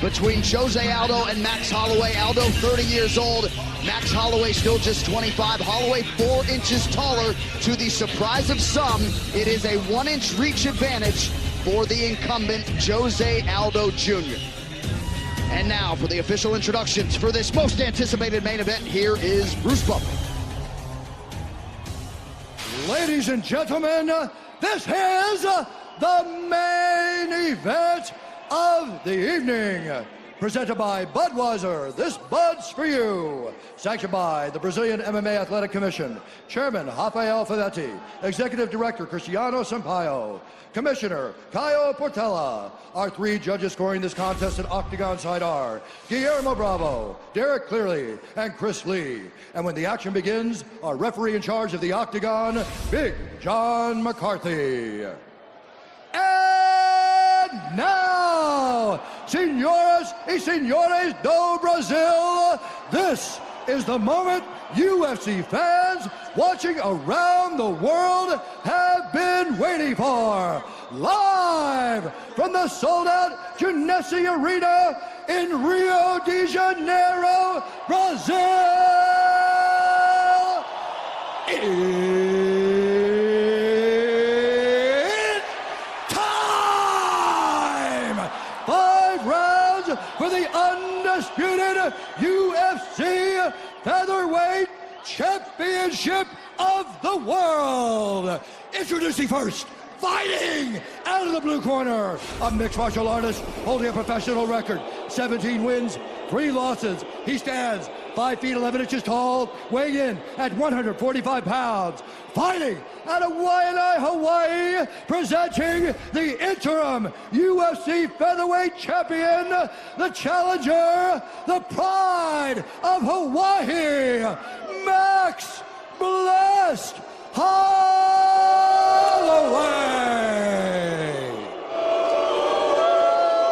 between Jose Aldo and Max Holloway. Aldo 30 years old, Max Holloway still just 25. Holloway 4 inches taller. To the surprise of some, it is a 1-inch reach advantage for the incumbent Jose Aldo Jr. And now for the official introductions for this most anticipated main event, here is Bruce Buffer. Ladies and gentlemen, this is the main event of the evening. Presented by Budweiser, this Bud's for you. Sanctioned by the Brazilian MMA Athletic Commission. Chairman, Rafael Fadetti. Executive Director, Cristiano Sampaio. Commissioner, Caio Portela. Our 3 judges scoring this contest in Octagon side are Guillermo Bravo, Derek Clearly, and Chris Lee. And when the action begins, our referee in charge of the Octagon, Big John McCarthy. And now, Senhoras y Senhores do Brasil, this is the moment UFC fans watching around the world have been waiting for. Live from the sold-out Genesee Arena in Rio de Janeiro, Brazil. For the undisputed UFC Featherweight Championship of the World. Introducing first, fighting out of the blue corner, a mixed martial artist holding a professional record, 17 wins, 3 losses. He stands 5 feet 11 inches tall, weighing in at 145 pounds. Fighting out of Waianae, Hawaii, presenting the interim UFC featherweight champion, the challenger, the pride of Hawaii, Max Blessed Holloway.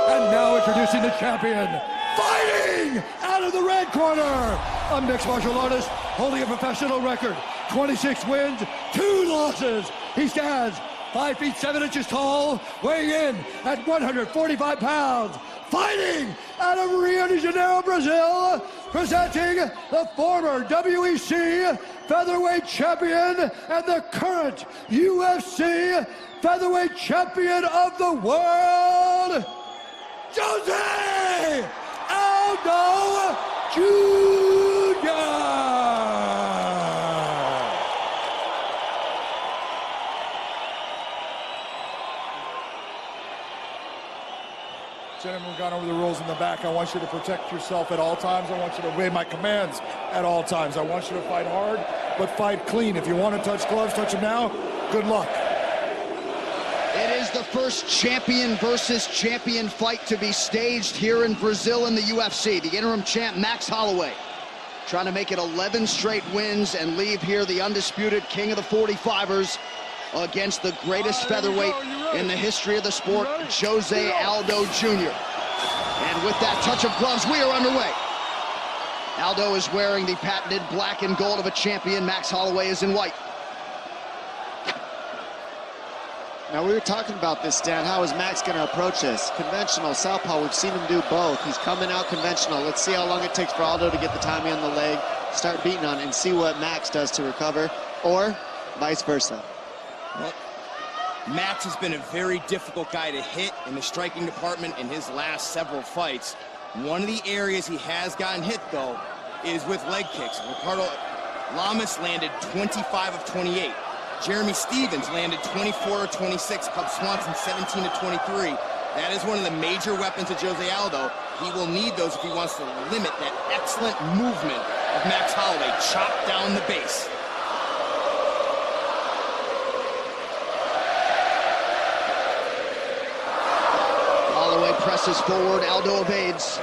And now introducing the champion, fighting out of the red corner, a mixed martial artist holding a professional record, 26 wins, 2 losses. He stands 5 feet 7 inches tall, weighing in at 145 pounds. Fighting out of Rio de Janeiro, Brazil, presenting the former WEC featherweight champion and the current UFC featherweight champion of the world, Jose Aldo Jr. Gentlemen, we've gone over the rules in the back. I want you to protect yourself at all times. I want you to obey my commands at all times. I want you to fight hard, but fight clean. If you want to touch gloves, touch them now. Good luck. It is the first champion versus champion fight to be staged here in Brazil in the UFC. The interim champ, Max Holloway, trying to make it 11 straight wins and leave here the undisputed king of the 45ers against the greatest featherweight in the history of the sport, Jose Aldo Jr. And with that touch of gloves, we are underway. Aldo is wearing the patented black and gold of a champion. Max Holloway is in white. Now, we were talking about this, Dan. How is Max going to approach this? Conventional, southpaw, we've seen him do both. He's coming out conventional. Let's see how long it takes for Aldo to get the timing on the leg, start beating on it, and see what Max does to recover, or vice versa. Well, Max has been a very difficult guy to hit in the striking department in his last several fights. One of the areas he has gotten hit, though, is with leg kicks. Ricardo Lamas landed 25 of 28. Jeremy Stevens landed 24 of 26. Cub Swanson 17 of 23. That is one of the major weapons of Jose Aldo. He will need those if he wants to limit that excellent movement of Max Holloway. Chop down the base. Presses forward, Aldo evades.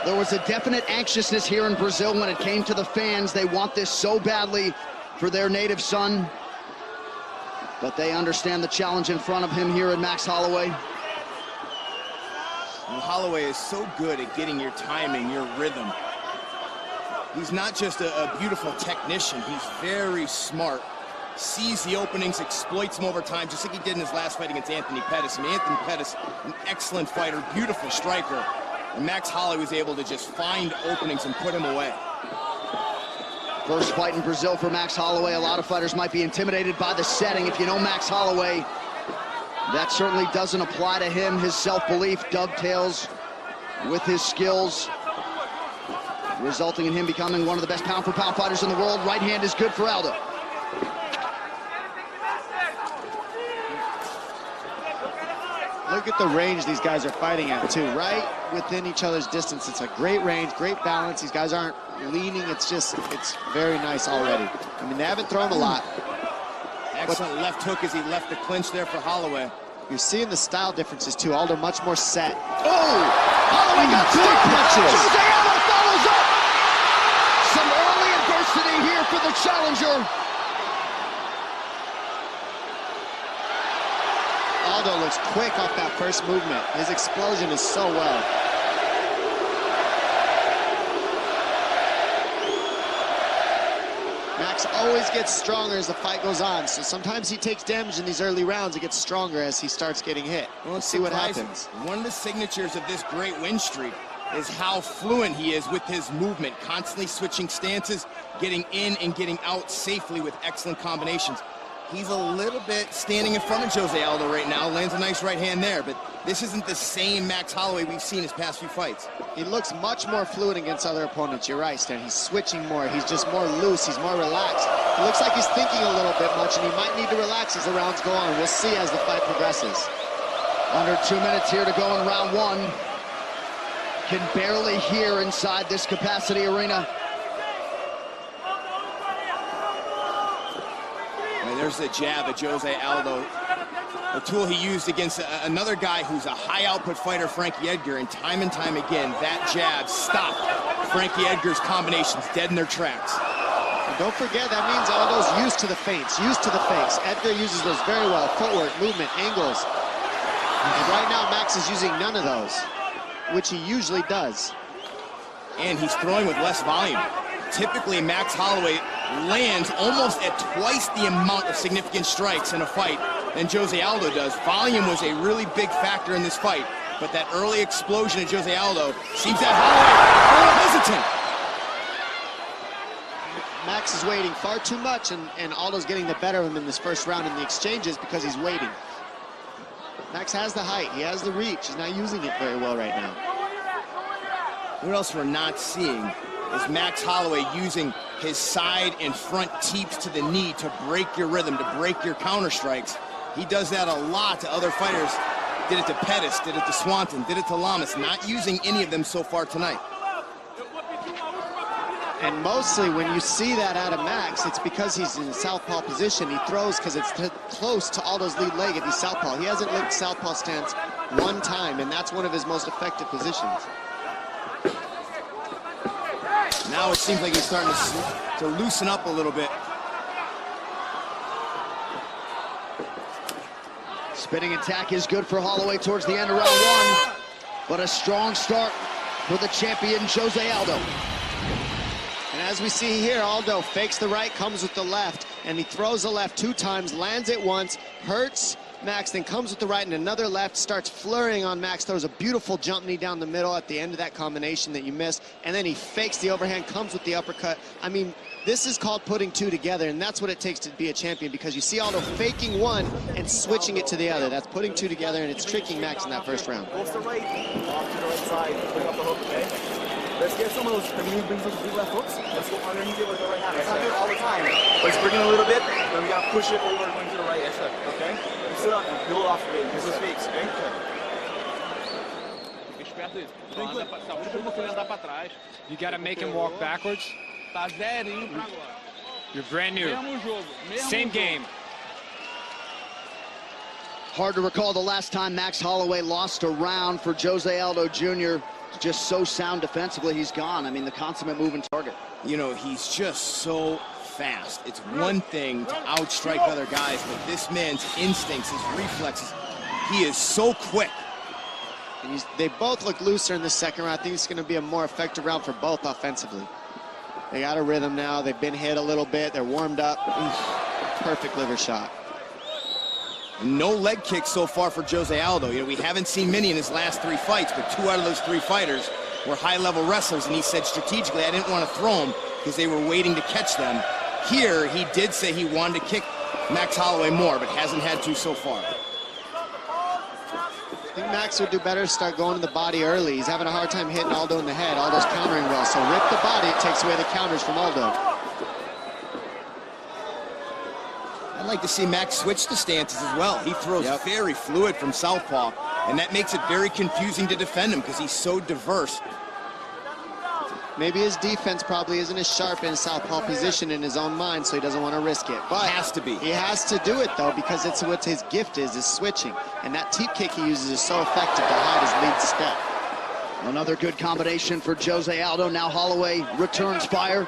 There was a definite anxiousness here in Brazil when it came to the fans. They want this so badly for their native son, but they understand the challenge in front of him here in Max Holloway. And Holloway is so good at getting your timing, your rhythm. He's not just a beautiful technician, he's very smart. Sees the openings, exploits them over time, just like he did in his last fight against Anthony Pettis. I mean, Anthony Pettis, an excellent fighter, beautiful striker, And Max Holloway was able to just find openings and put him away. First fight in Brazil for Max Holloway. A lot of fighters might be intimidated by the setting. If you know Max Holloway, that certainly doesn't apply to him. His self-belief dovetails with his skills, resulting in him becoming one of the best pound-for-pound fighters in the world. Right hand is good for Aldo. Look at the range these guys are fighting at, too. Right within each other's distance. It's a great range, great balance. These guys aren't leaning. It's very nice already. I mean, they haven't thrown a lot. Excellent left hook as he left the clinch there for Holloway. You're seeing the style differences, too. Aldo much more set. Oh! Holloway got good punches! Jose Aldo follows up! Some early adversity here for the challenger. Aldo looks quick off that first movement. His explosion is so well. Max always gets stronger as the fight goes on, so sometimes he takes damage in these early rounds. It gets stronger as he starts getting hit. Well, let's see what happens. One of the signatures of this great win streak is how fluent he is with his movement, constantly switching stances, getting in and getting out safely with excellent combinations. He's a little bit standing in front of Jose Aldo right now, lands a nice right hand there, but this isn't the same Max Holloway we've seen his past few fights. He looks much more fluid against other opponents. You're right, Stan. He's switching more. He's just more loose. He's more relaxed. He looks like he's thinking a little bit much, and he might need to relax as the rounds go on. We'll see as the fight progresses. Under 2 minutes here to go in round one. Can barely hear inside this capacity arena. There's the jab of Jose Aldo, a tool he used against another guy who's a high-output fighter, Frankie Edgar, and time again, that jab stopped Frankie Edgar's combinations dead in their tracks. And don't forget, that means Aldo's used to the feints, used to the fakes. Edgar uses those very well, footwork, movement, angles. And right now, Max is using none of those, which he usually does. And he's throwing with less volume. Typically, Max Holloway lands almost at twice the amount of significant strikes in a fight than Jose Aldo does. Volume was a really big factor in this fight, but that early explosion of Jose Aldo seems that Holloway a little hesitant. Max is waiting far too much, and Aldo's getting the better of him in this first round in the exchanges because he's waiting. Max has the height, he has the reach, he's not using it very well right now. What else we're not seeing is Max Holloway using his side and front teeps to the knee to break your rhythm, to break your counter strikes. He does that a lot to other fighters. Did it to Pettis, did it to Swanton, did it to Lamas. Not using any of them so far tonight. And mostly when you see that out of Max, it's because he's in a southpaw position. He throws because it's close to Aldo's lead leg if he's southpaw. He hasn't licked southpaw stance one time, and that's one of his most effective positions. Now it seems like he's starting to loosen up a little bit. Spinning attack is good for Holloway towards the end of round one, but a strong start for the champion, Jose Aldo. And as we see here, Aldo fakes the right, comes with the left, and he throws the left 2 times, lands it once, hurts Max, then comes with the right and another left, starts flurrying on Max, throws a beautiful jump knee down the middle at the end of that combination that you missed, and then he fakes the overhand, comes with the uppercut. I mean, this is called putting 2 together, and that's what it takes to be a champion, because you see Aldo faking one and switching it to the other. That's putting 2 together, and it's tricking Max in that first round. Goes to right, off to the right side, bring up the hook, okay? Let's get some of those, when he brings those big left hooks, let's go underneath it with the right hand. It's not good all the time. Let's bring it a little bit, then we gotta push it over going to the right, okay? Sit up and build off of it, use those fakes, okay? You gotta make him walk backwards. You're brand new. Same game. Hard to recall the last time Max Holloway lost a round for Jose Aldo Jr. Just so sound defensively, he's gone. I mean, the consummate moving target. You know, he's just so fast. It's one thing to outstrike other guys, but this man's instincts, his reflexes, he is so quick. And they both look looser in the second round. I think it's going to be a more effective round for both offensively. They got a rhythm now. They've been hit a little bit. They're warmed up. Oof. Perfect liver shot. No leg kicks so far for Jose Aldo. You know, we haven't seen many in his last 3 fights, but 2 out of those 3 fighters were high-level wrestlers, and he said strategically, I didn't want to throw them because they were waiting to catch them. Here, he did say he wanted to kick Max Holloway more, but hasn't had to so far. I think Max would do better to start going to the body early. He's having a hard time hitting Aldo in the head. Aldo's countering well, so rip the body, it takes away the counters from Aldo. I'd like to see Max switch the stances as well. He throws very fluid from southpaw, and that makes it very confusing to defend him because he's so diverse. Maybe his defense probably isn't as sharp in southpaw position in his own mind, so he doesn't want to risk it. But it has to be. He has to do it, though, because it's what his gift is switching. And that teep kick he uses is so effective to hide his lead step. Another good combination for Jose Aldo. Now Holloway returns fire.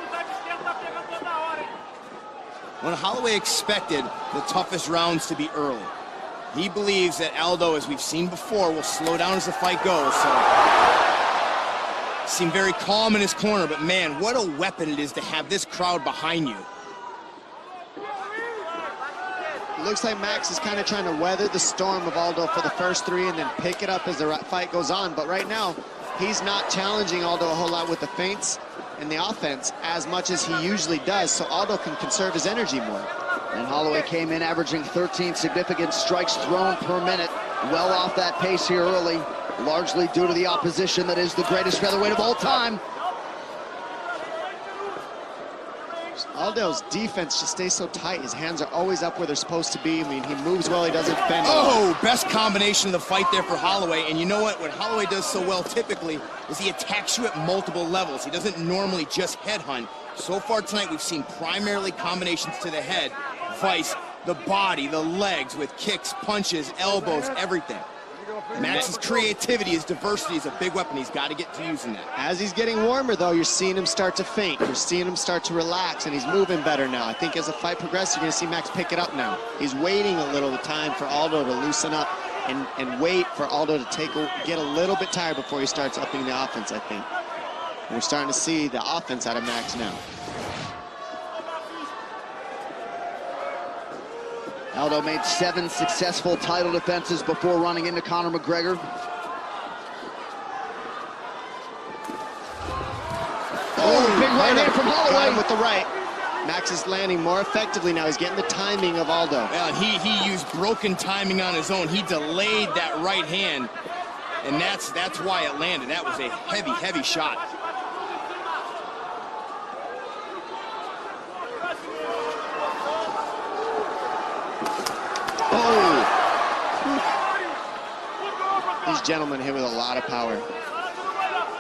When Holloway expected the toughest rounds to be early. He believes that Aldo, as we've seen before, will slow down as the fight goes. So, seemed very calm in his corner, but man, what a weapon it is to have this crowd behind you. It looks like Max is kind of trying to weather the storm of Aldo for the first 3 and then pick it up as the fight goes on. But right now, he's not challenging Aldo a whole lot with the feints and the offense as much as he usually does, so Aldo can conserve his energy more. And Holloway came in averaging 13 significant strikes thrown per minute. Well off that pace here early, largely due to the opposition that is the greatest featherweight of all time. Aldo's defense just stays so tight. His hands are always up where they're supposed to be. I mean, he moves well, he doesn't bend. Oh, best combination of the fight there for Holloway. And you know what? What Holloway does so well typically is he attacks you at multiple levels. He doesn't normally just headhunt. So far tonight, we've seen primarily combinations to the head, vice, the body, the legs with kicks, punches, elbows, everything. Max's creativity, his diversity is a big weapon. He's got to get to using that. As he's getting warmer, though, you're seeing him start to feint. You're seeing him start to relax, and he's moving better now. I think as the fight progresses, you're going to see Max pick it up now. He's waiting a little time for Aldo to loosen up and wait for Aldo to get a little bit tired before he starts upping the offense, I think. And we're starting to see the offense out of Max now. Aldo made 7 successful title defenses before running into Conor McGregor. Oh, big right hand from Holloway. With the right. Max is landing more effectively now. He's getting the timing of Aldo. Well, he used broken timing on his own. He delayed that right hand, and that's why it landed. That was a heavy, heavy shot. Oh! These gentlemen hit with a lot of power.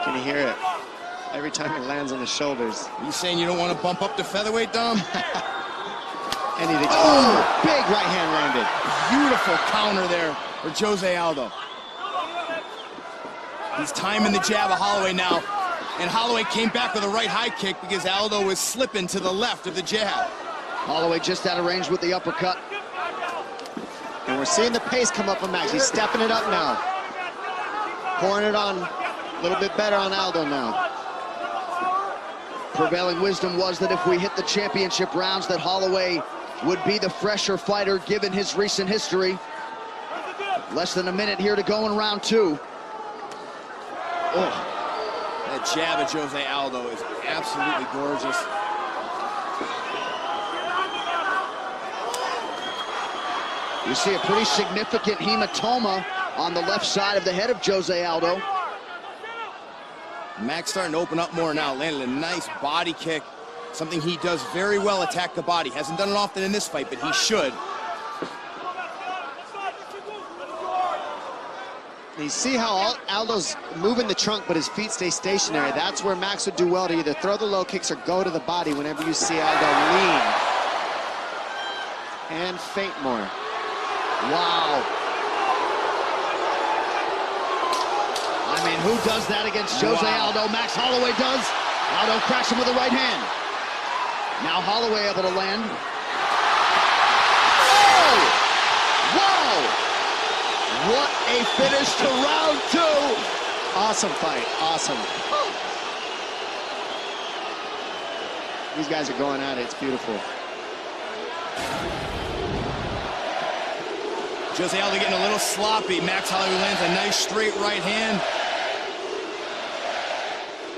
Can you hear it? Every time he lands on the shoulders. You saying you don't want to bump up to featherweight, Dom? Anything. Oh! Big right hand landed. Beautiful counter there for Jose Aldo. He's timing the jab of Holloway now. And Holloway came back with a right high kick because Aldo was slipping to the left of the jab. Holloway just out of range with the uppercut. And we're seeing the pace come up on Max. He's stepping it up now. Pouring it on a little bit better on Aldo now. Prevailing wisdom was that if we hit the championship rounds, that Holloway would be the fresher fighter given his recent history. Less than a minute here to go in round 2. Oh, that jab of Jose Aldo is absolutely gorgeous. You see a pretty significant hematoma on the left side of the head of Jose Aldo. Max starting to open up more now, landed a nice body kick. Something he does very well, attack the body. Hasn't done it often in this fight, but he should. You see how Aldo's moving the trunk, but his feet stay stationary. That's where Max would do well to either throw the low kicks or go to the body whenever you see Aldo lean. And feint more. Wow. I mean, who does that against Jose Aldo? Max Holloway does. Aldo cracks him with the right hand. Now Holloway able to land. Oh! Wow! What a finish to round 2. Awesome fight, awesome. These guys are going at it, it's beautiful. Jose Aldo getting a little sloppy. Max Holloway lands a nice straight right hand.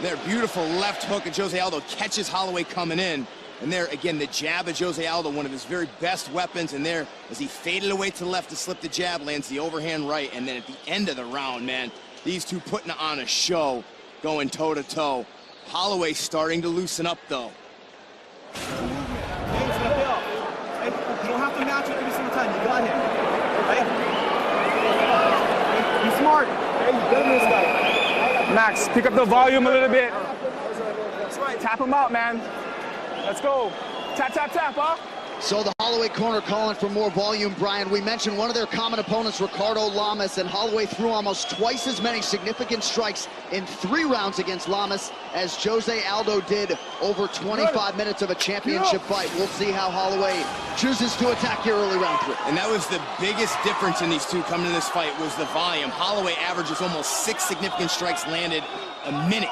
There, beautiful left hook, and Jose Aldo catches Holloway coming in. And there, again, the jab of Jose Aldo, one of his very best weapons. And there, as he faded away to the left to slip the jab, lands the overhand right. And then at the end of the round, man, these two putting on a show, going toe-to-toe. Holloway starting to loosen up, though. You don't have to match it every single time. You got him. Right? Be smart. Okay? You better this guy. Max, pick up the volume a little bit. That's right. Tap him out, man. Let's go. Tap, tap, tap, huh? So the Holloway corner calling for more volume, Brian. We mentioned one of their common opponents, Ricardo Lamas, and Holloway threw almost twice as many significant strikes in 3 rounds against Lamas as Jose Aldo did over 25 minutes of a championship fight. We'll see how Holloway chooses to attack here early round 3. And that was the biggest difference in these two coming to this fight was the volume. Holloway averages almost 6 significant strikes landed a minute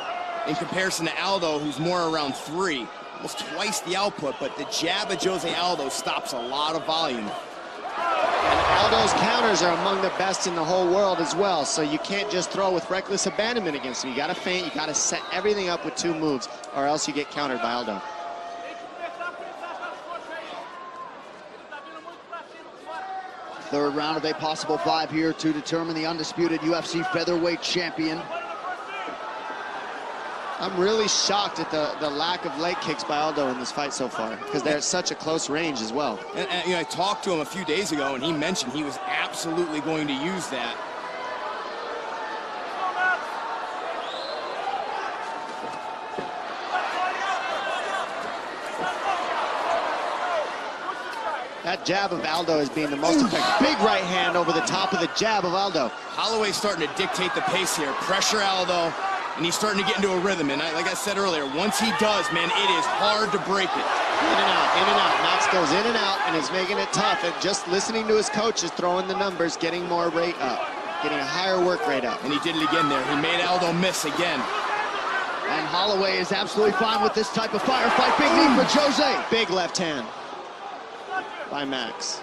in comparison to Aldo, who's more around 3. Almost twice the output, but the jab of Jose Aldo stops a lot of volume. And Aldo's counters are among the best in the whole world as well, so you can't just throw with reckless abandonment against him. You gotta feint, you gotta set everything up with 2 moves, or else you get countered by Aldo. Third round of a possible 5 here to determine the undisputed UFC featherweight champion. I'm really shocked at the lack of leg kicks by Aldo in this fight so far, because they're at such a close range as well. And you know, I talked to him a few days ago, and he mentioned he was absolutely going to use that. That jab of Aldo is being the most effective. Big right hand over the top of the jab of Aldo. Holloway's starting to dictate the pace here. Pressure Aldo. And he's starting to get into a rhythm. And like I said earlier, once he does, man, it is hard to break it. In and out, in and out. Max goes in and out and is making it tough. And just listening to his coaches, throwing the numbers, getting more rate up, getting a higher work rate up. And he did it again there. He made Aldo miss again. And Holloway is absolutely fine with this type of firefight. Big knee for Jose. Big left hand by Max.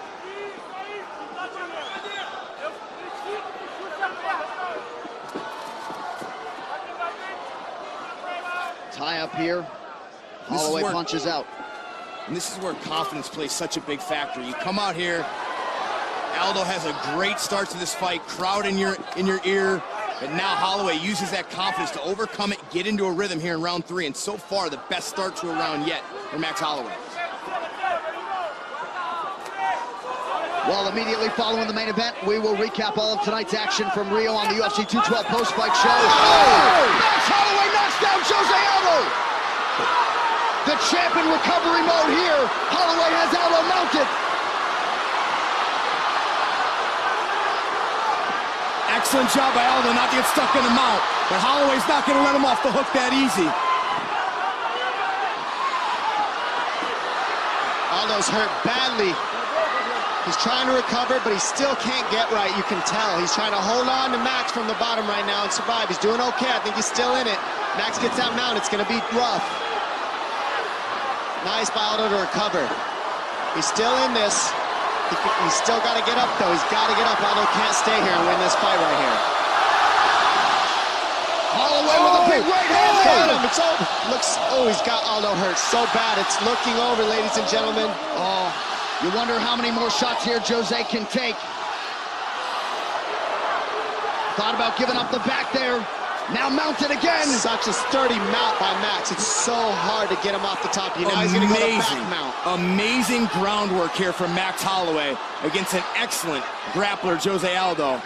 Tie up here. Holloway punches out. And this is where confidence plays such a big factor. You come out here, Aldo has a great start to this fight, crowd in your ear, but now Holloway uses that confidence to overcome it, get into a rhythm here in round 3, and so far the best start to a round yet for Max Holloway. Well, immediately following the main event, we will recap all of tonight's action from Rio on the UFC 212 post-fight show. Oh! Max Holloway knocks down Jose Aldo! The champ in recovery mode here. Holloway has Aldo mounted. Excellent job by Aldo not to get stuck in the mount, but Holloway's not going to let him off the hook that easy. Aldo's hurt badly. He's trying to recover, but he still can't get right. You can tell. He's trying to hold on to Max from the bottom right now and survive. He's doing okay. I think he's still in it. Max gets that mount. It's going to be rough. Nice by Aldo to recover. He's still in this. He's still got to get up, though. He's got to get up. Aldo can't stay here and win this fight right here. Holloway with a big right hand. Got him. It's over. He's got Aldo hurt so bad. It's looking over, ladies and gentlemen. Oh. You wonder how many more shots here Jose can take. Thought about giving up the back there. Now mounted again. Such a sturdy mount by Max. It's so hard to get him off the top. Now he's going to go to back mount. Amazing groundwork here from Max Holloway against an excellent grappler, Jose Aldo.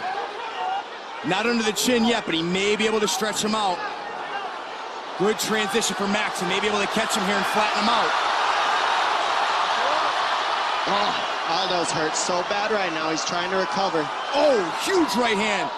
Not under the chin yet, but he may be able to stretch him out. Good transition for Max. He may be able to catch him here and flatten him out. Oh, Aldo's hurt so bad right now. He's trying to recover. Oh, huge right hand.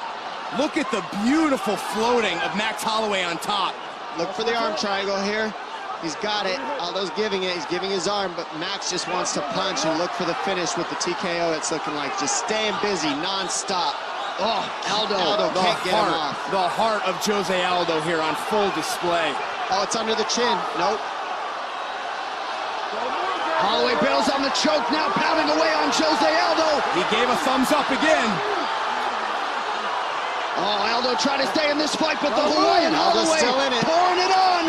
Look at the beautiful floating of Max Holloway on top. Look for the arm triangle here. He's got it. Aldo's giving it. He's giving his arm, but Max just wants to punch and look for the finish with the TKO. It's looking like just staying busy non-stop. Oh, Aldo can't get him off. The heart of Jose Aldo here on full display. Oh, it's under the chin. Nope. Holloway bails on the choke, now pounding away on Jose Aldo. He gave a thumbs up again. Oh, Aldo trying to stay in this fight, but the Hawaiian Holloway still in it. pouring it on.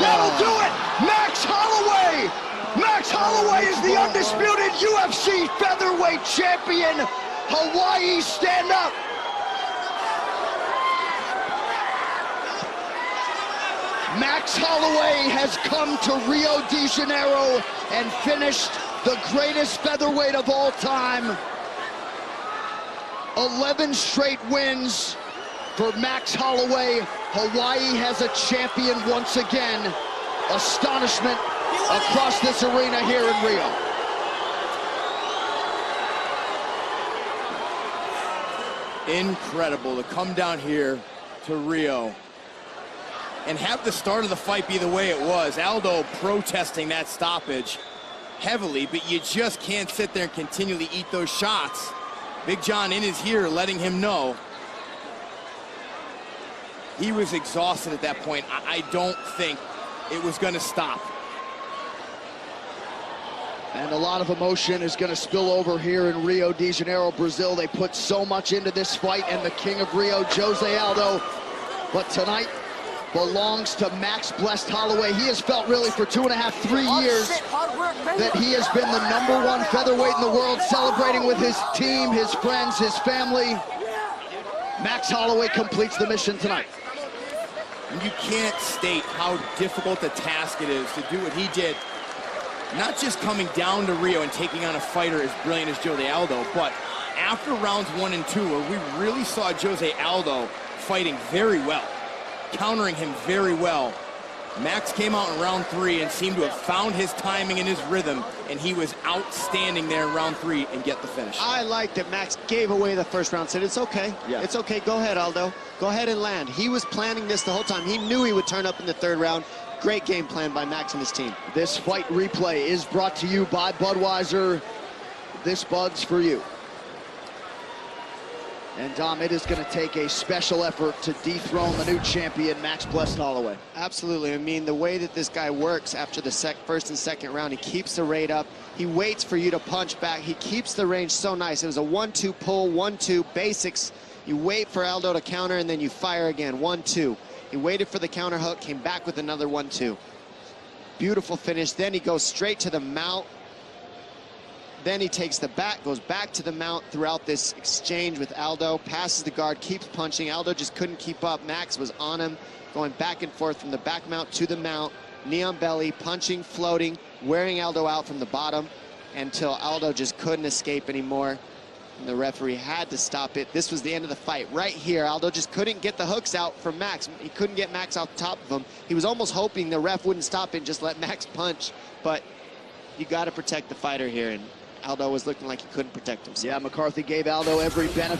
That'll do it! Max Holloway! Max Holloway is the undisputed UFC featherweight champion. Hawaii, stand up! Max Holloway has come to Rio de Janeiro and finished the greatest featherweight of all time. 11 straight wins for Max Holloway. Hawaii has a champion once again. Astonishment across this arena here in Rio. Incredible to come down here to Rio and have the start of the fight be the way it was. Aldo protesting that stoppage heavily, but you just can't sit there and continually eat those shots. Big John in his ear letting him know he was exhausted at that point. I don't think it was going to stop. And a lot of emotion is going to spill over here in Rio de Janeiro, Brazil. They put so much into this fight, and the king of Rio, Jose Aldo. But tonight belongs to Max Blessed Holloway. He has felt really for 2.5, 3 years that he has been the #1 featherweight in the world, celebrating with his team, his friends, his family. Max Holloway completes the mission tonight. And you can't state how difficult a task it is to do what he did. Not just coming down to Rio and taking on a fighter as brilliant as Jose Aldo, but after rounds 1 and 2, where we really saw Jose Aldo fighting very well, countering him very well, Max came out in round 3 and seemed to have found his timing and his rhythm, and he was outstanding there in round 3 and get the finish. I like that Max gave away the first round, said it's okay. Yeah. It's okay, go ahead, Aldo. Go ahead and land. He was planning this the whole time. He knew he would turn up in the 3rd round. Great game plan by Max and his team. This fight replay is brought to you by Budweiser. This Bud's for you. And Dom, it is going to take a special effort to dethrone the new champion, Max Blessed Holloway. Absolutely. I mean, the way that this guy works after the first and second round, he keeps the rate up. He waits for you to punch back. He keeps the range so nice. It was a 1-2 pull, 1-2 basics. You wait for Aldo to counter, and then you fire again, 1-2. He waited for the counter hook, came back with another 1-2. Beautiful finish. Then he goes straight to the mount. Then he takes the back, goes back to the mount throughout this exchange with Aldo, passes the guard, keeps punching. Aldo just couldn't keep up. Max was on him, going back and forth from the back mount to the mount, knee on belly, punching, floating, wearing Aldo out from the bottom until Aldo just couldn't escape anymore. And the referee had to stop it. This was the end of the fight. Right here, Aldo just couldn't get the hooks out from Max. He couldn't get Max off top of him. He was almost hoping the ref wouldn't stop it and just let Max punch. But you got to protect the fighter here, and Aldo was looking like he couldn't protect himself. Yeah, McCarthy gave Aldo every benefit.